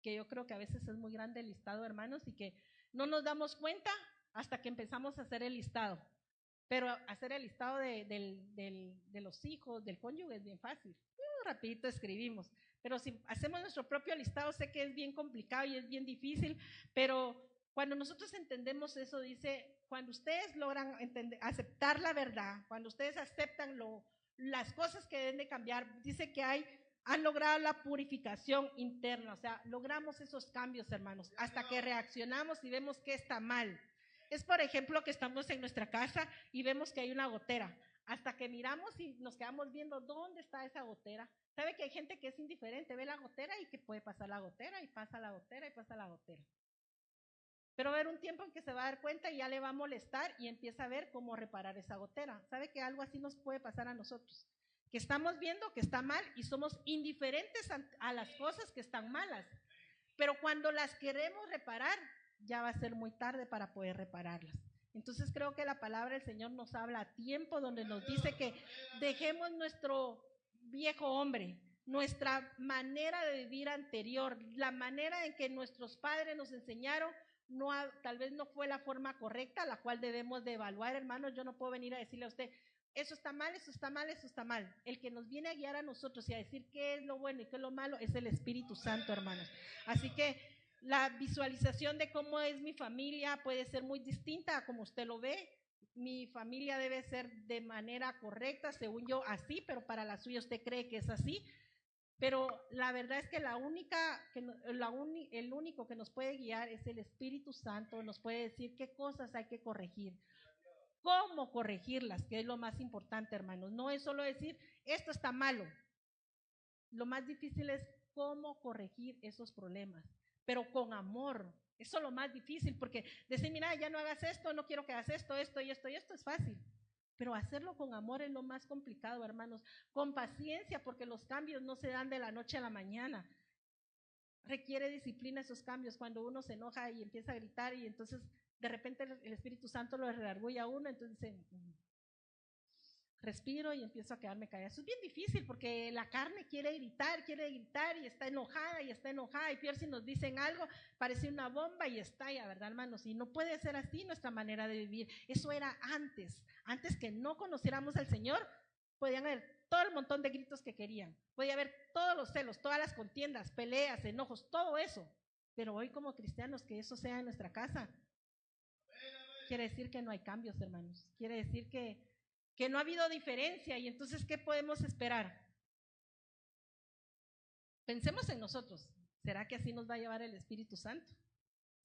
que yo creo que a veces es muy grande el listado, hermanos, y que no nos damos cuenta hasta que empezamos a hacer el listado. Pero hacer el listado de los hijos, del cónyuge es bien fácil. Rapidito escribimos. Pero si hacemos nuestro propio listado, sé que es bien complicado y es bien difícil, pero cuando nosotros entendemos eso, dice, cuando ustedes logran aceptar la verdad, cuando ustedes aceptan las cosas que deben de cambiar, dice que han logrado la purificación interna, o sea, logramos esos cambios, hermanos, hasta que reaccionamos y vemos que está mal. Es, por ejemplo, que estamos en nuestra casa y vemos que hay una gotera. Hasta que miramos y nos quedamos viendo dónde está esa gotera. ¿Sabe que hay gente que es indiferente? Ve la gotera y que puede pasar la gotera y pasa la gotera y pasa la gotera. Pero va a haber un tiempo en que se va a dar cuenta y ya le va a molestar y empieza a ver cómo reparar esa gotera. ¿Sabe que algo así nos puede pasar a nosotros? Que estamos viendo que está mal y somos indiferentes a las cosas que están malas. Pero cuando las queremos reparar, ya va a ser muy tarde para poder repararlas. Entonces creo que la palabra del Señor nos habla a tiempo, donde nos dice que dejemos nuestro viejo hombre, nuestra manera de vivir anterior, la manera en que nuestros padres nos enseñaron, tal vez no fue la forma correcta, la cual debemos de evaluar, hermanos. Yo no puedo venir a decirle a usted, eso está mal, eso está mal, eso está mal. El que nos viene a guiar a nosotros y a decir qué es lo bueno y qué es lo malo es el Espíritu Santo, hermanos. Así que la visualización de cómo es mi familia puede ser muy distinta a como usted lo ve. Mi familia debe ser de manera correcta, según yo, así, pero para la suya usted cree que es así. Pero la verdad es que el único que nos puede guiar es el Espíritu Santo, nos puede decir qué cosas hay que corregir, cómo corregirlas, que es lo más importante, hermanos. No es solo decir, esto está malo. Lo más difícil es cómo corregir esos problemas, pero con amor. Eso es lo más difícil, porque decir, mira, ya no hagas esto, no quiero que hagas esto y esto es fácil. Pero hacerlo con amor es lo más complicado, hermanos. Con paciencia, porque los cambios no se dan de la noche a la mañana. Requiere disciplina esos cambios. Cuando uno se enoja y empieza a gritar y entonces de repente el Espíritu Santo lo redarguye a uno, entonces respiro y empiezo a quedarme callada. Eso es bien difícil porque la carne quiere gritar y está enojada y peor si nos dicen algo, parece una bomba y estalla, ¿verdad, hermanos? Y no puede ser así nuestra manera de vivir. Eso era antes que no conociéramos al Señor, podían haber todo el montón de gritos que querían, podía haber todos los celos, todas las contiendas, peleas, enojos, todo eso. Pero hoy como cristianos que eso sea en nuestra casa, quiere decir que no hay cambios, hermanos. Quiere decir que no ha habido diferencia. Y entonces, ¿qué podemos esperar? Pensemos en nosotros. ¿Será que así nos va a llevar el Espíritu Santo?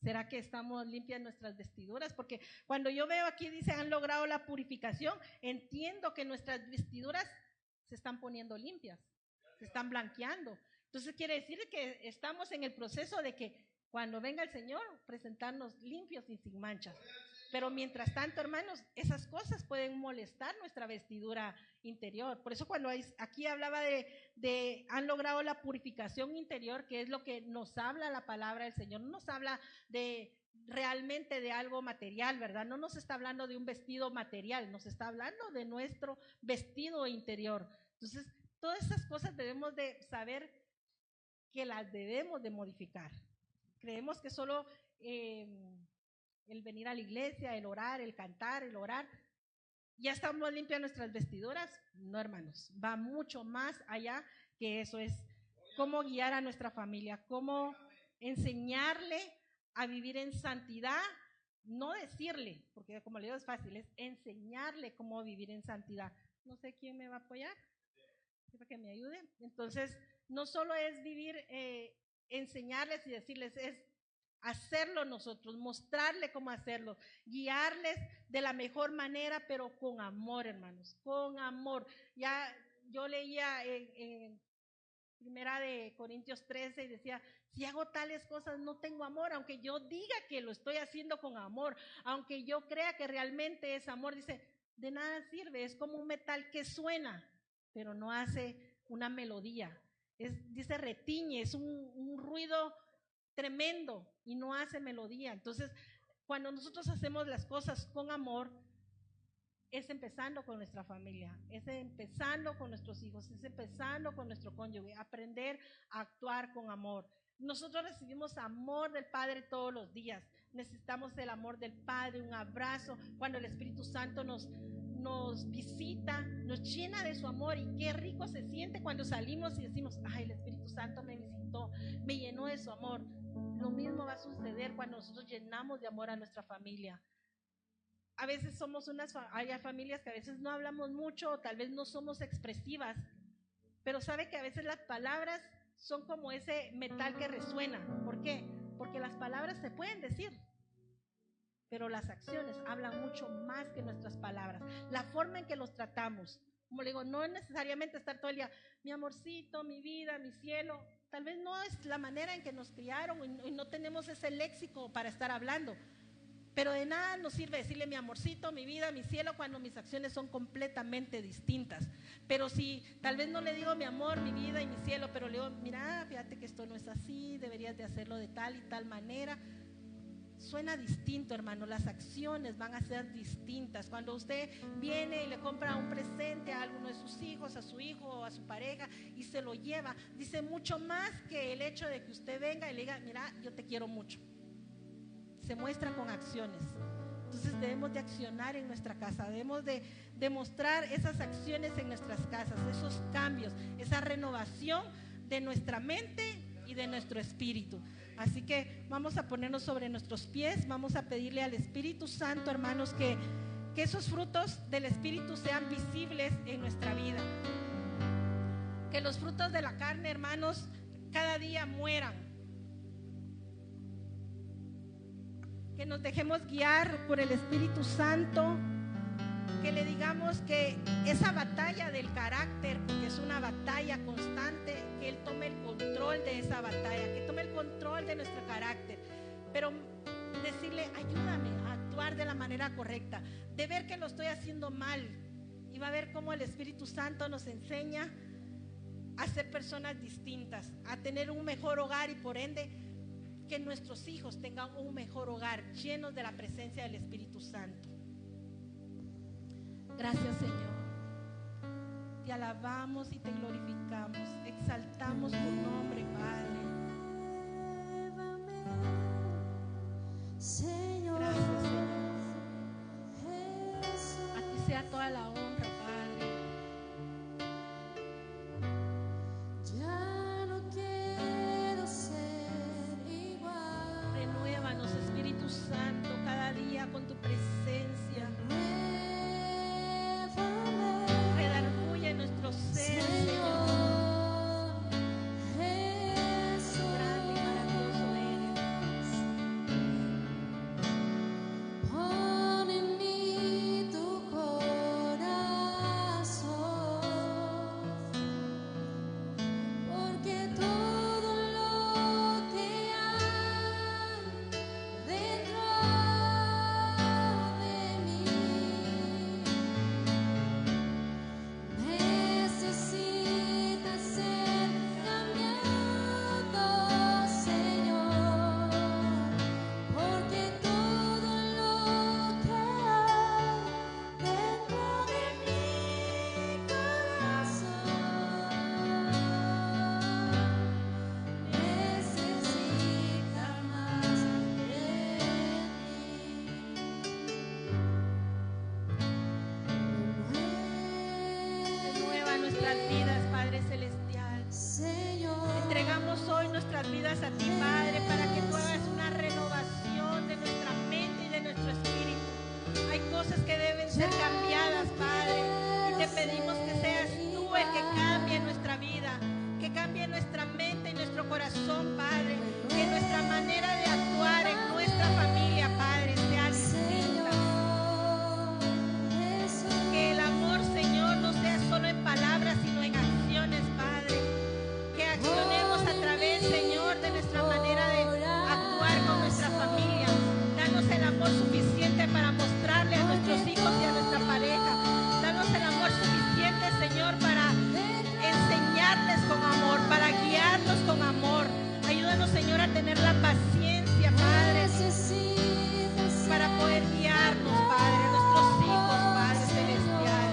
¿Será que estamos limpias nuestras vestiduras? Porque cuando yo veo aquí dice, han logrado la purificación, entiendo que nuestras vestiduras se están poniendo limpias, se están blanqueando. Entonces quiere decir que estamos en el proceso de que cuando venga el Señor, presentarnos limpios y sin manchas. Pero mientras tanto, hermanos, esas cosas pueden molestar nuestra vestidura interior. Por eso cuando aquí hablaba de han logrado la purificación interior, que es lo que nos habla la palabra del Señor, no nos habla de realmente de algo material, ¿verdad? No nos está hablando de un vestido material, nos está hablando de nuestro vestido interior. Entonces, todas esas cosas debemos de saber que las debemos de modificar. Creemos que solo el venir a la iglesia, el orar, el cantar, el orar, ¿ya estamos limpias nuestras vestiduras? No, hermanos, va mucho más allá que eso. Es cómo guiar a nuestra familia, cómo enseñarle a vivir en santidad, no decirle, porque como le digo es fácil, es enseñarle cómo vivir en santidad. No sé quién me va a apoyar, para que me ayude. Entonces, no solo es vivir, enseñarles y decirles, es hacerlo nosotros, mostrarle cómo hacerlo, guiarles de la mejor manera, pero con amor, hermanos, con amor. Ya yo leía en Primera de Corintios 13 y decía, si hago tales cosas no tengo amor, aunque yo diga que lo estoy haciendo con amor, aunque yo crea que realmente es amor, dice, de nada sirve, es como un metal que suena, pero no hace una melodía. Dice retiñe, es un ruido tremendo y no hace melodía. Entonces, cuando nosotros hacemos las cosas con amor, es empezando con nuestra familia, es empezando con nuestros hijos, es empezando con nuestro cónyuge, aprender a actuar con amor. Nosotros recibimos amor del Padre todos los días, necesitamos el amor del Padre, un abrazo, cuando el Espíritu Santo nos visita, nos llena de su amor, y qué rico se siente cuando salimos y decimos, ay, el Espíritu Santo me visitó, me llenó de su amor. Lo mismo va a suceder cuando nosotros llenamos de amor a nuestra familia. A veces hay familias que a veces no hablamos mucho, o tal vez no somos expresivas, pero sabe que a veces las palabras son como ese metal que resuena. ¿Por qué? Porque las palabras se pueden decir, pero las acciones hablan mucho más que nuestras palabras. La forma en que los tratamos, como le digo, no es necesariamente estar todo el día, mi amorcito, mi vida, mi cielo. Tal vez no es la manera en que nos criaron y no tenemos ese léxico para estar hablando. Pero de nada nos sirve decirle mi amorcito, mi vida, mi cielo, cuando mis acciones son completamente distintas. Pero si tal vez no le digo mi amor, mi vida y mi cielo, pero le digo, mira, fíjate que esto no es así, deberías de hacerlo de tal y tal manera, suena distinto, hermano. Las acciones van a ser distintas. Cuando usted viene y le compra un presente a alguno de sus hijos, a su hijo o a su pareja, y se lo lleva, dice mucho más que el hecho de que usted venga y le diga, mira, yo te quiero mucho. Se muestra con acciones. Entonces debemos de accionar en nuestra casa, debemos de demostrar esas acciones en nuestras casas, esos cambios, esa renovación de nuestra mente y de nuestro espíritu. Así que vamos a ponernos sobre nuestros pies, vamos a pedirle al Espíritu Santo, hermanos, que esos frutos del Espíritu sean visibles en nuestra vida, que los frutos de la carne, hermanos, cada día mueran, que nos dejemos guiar por el Espíritu Santo, que le digamos que esa batalla del carácter, que es una batalla constante, que Él tome el control de esa batalla, que tome el control de nuestro carácter, pero decirle, ayúdame a actuar de la manera correcta, de ver que lo estoy haciendo mal, y va a ver cómo el Espíritu Santo nos enseña a ser personas distintas, a tener un mejor hogar, y por ende que nuestros hijos tengan un mejor hogar, llenos de la presencia del Espíritu Santo. Gracias, Señor. Te alabamos y te glorificamos. Exaltamos tu nombre, Padre. Gracias, Señor. A ti sea toda la honra, Padre. Ya no quiero ser igual. Renuévanos, Espíritu Santo, cada día con tu presencia. Redarguye en nuestro ser, Señor. Grande y maravilloso eres. Pon en mí tu corazón, porque todo lo que hay dentro de mí necesita ser cambiado, Señor, porque todo lo que hay dentro de mi corazón necesita más de ti. Renueva nuestras vidas, Padre Celestial. Señor, Entregamos hoy nuestras vidas a ti, Padre, para que tú hagas una renovación de nuestra mente y de nuestro espíritu. Hay cosas que deben ser cambiadas, Padre, y te pedimos que seas tú el que cambie nuestra vida, que cambie nuestra mente y nuestro corazón, Padre, que nuestra manera de actuar en nuestra familia, Padre, sea distinta. Que el amor, Señor, no sea solo en palabras, sino en acciones, Padre. Que accionemos a través, Señor, de nuestra manera de actuar con nuestra familia. Danos el amor suficiente para mostrarle a nuestros hijos y a nuestra pareja. Danos el amor suficiente, Señor, para enseñarles con amor, para guiarlos con amor. Ayúdanos, Señor, a tener la paciencia, Padre, para poder guiarnos, Padre, a nuestros hijos, Padre Celestial.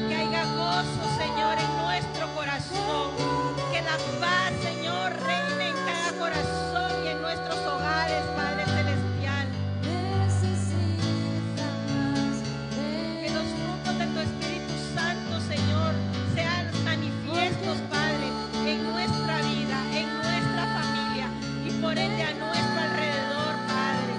Que haya gozo, Señor, en nuestro corazón. Que la paz, Señor, reine en cada corazón y en nuestros hogares, Padre Celestial. Que los frutos de tu Espíritu Santo, Señor, sean manifiestos, Padre, en nuestra vida, en nuestra familia y por ende a nuestro alrededor, Padre.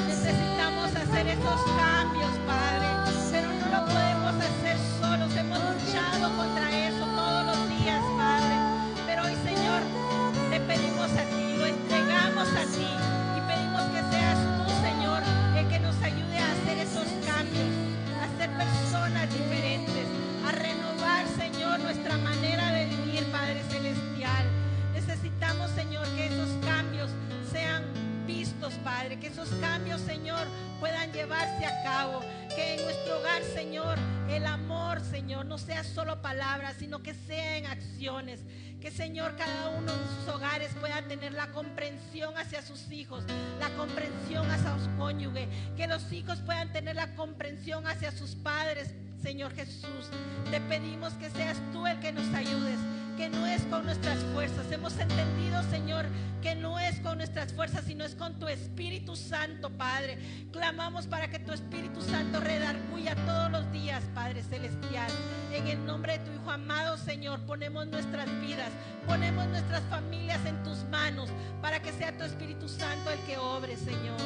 Necesitamos hacer esos cambios, Padre, pero no lo podemos hacer solos. Hemos luchado contra eso todos los días, Padre. Pero hoy, Señor, te pedimos a ti, lo entregamos a ti y pedimos que seas tú, Señor, el que nos ayude a hacer esos cambios, a ser personas diferentes, a renovar, Señor, nuestra manera de vivir, Padre Celestial. Necesitamos, Señor, que esos cambios sean vistos, Padre, que esos cambios, Señor, puedan llevarse a cabo, que en nuestro hogar, Señor, el amor, Señor, no sea solo palabras, sino que sea en acciones, que, Señor, cada uno en sus hogares pueda tener la comprensión hacia sus hijos, la comprensión hacia su cónyuge, que los hijos puedan tener la comprensión hacia sus padres, Señor Jesús. Te pedimos que seas tú el que nos ayudes, que no es con nuestras fuerzas. Hemos entendido, Señor, que no es con nuestras fuerzas, sino es con tu Espíritu Santo, Padre. Clamamos para que tu Espíritu Santo redarguya todos los días, Padre Celestial. En el nombre de tu Hijo amado, Señor, ponemos nuestras vidas, ponemos nuestras familias en tus manos, para que sea tu Espíritu Santo el que obre, Señor.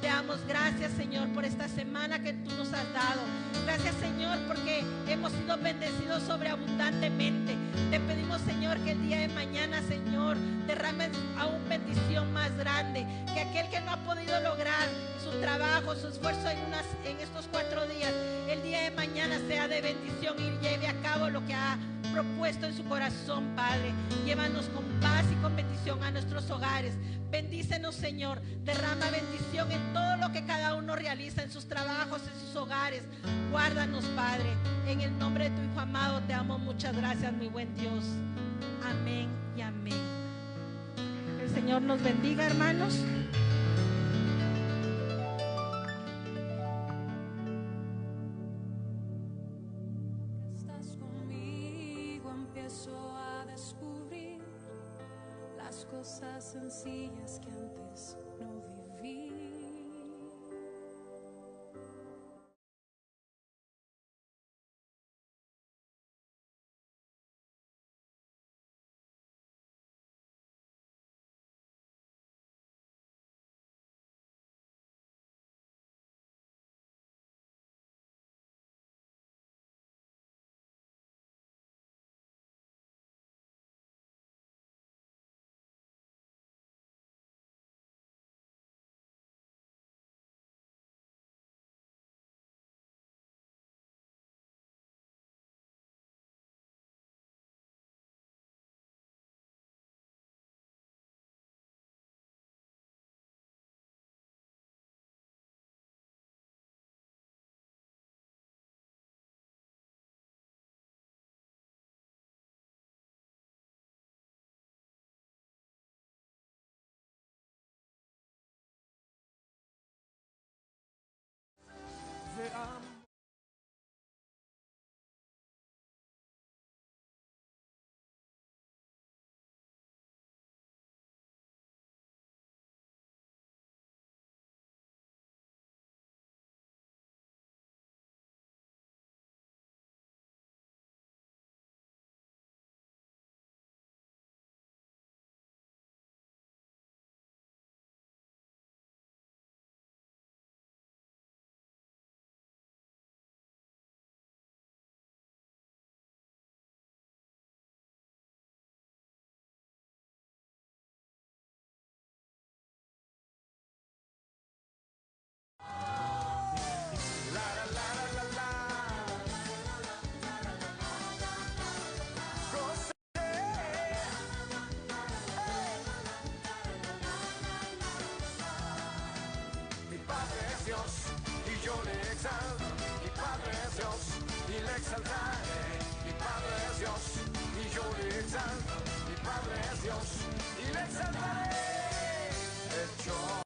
Te damos gracias, Señor, por esta semana que tú nos has dado. Gracias, Señor, porque hemos sido bendecidos sobreabundantemente. Te pedimos, Señor, que el día de mañana, Señor, derrames aún bendición más grande. Que aquel que no ha podido lograr su trabajo, su esfuerzo en estos 4 días, el día de mañana sea de bendición y lleve a cabo lo que ha propuesto en su corazón, Padre. Llévanos con paz y con bendición a nuestros hogares. Bendícenos, Señor. Derrama bendición en todo lo que cada uno realiza, en sus trabajos, en sus hogares. Guárdanos, Padre. En el nombre de tu Hijo amado te amo. Muchas gracias, mi buen Dios. Amén y amén. Que el Señor nos bendiga, hermanos. empezó a descubrir las cosas sencillas que antes no viví. Mi Padre es Dios y yo le exalto. Mi Padre es Dios y le exaltaré. Mi Padre es Dios y yo le exalto. Mi Padre es Dios y le exaltaré. Hecho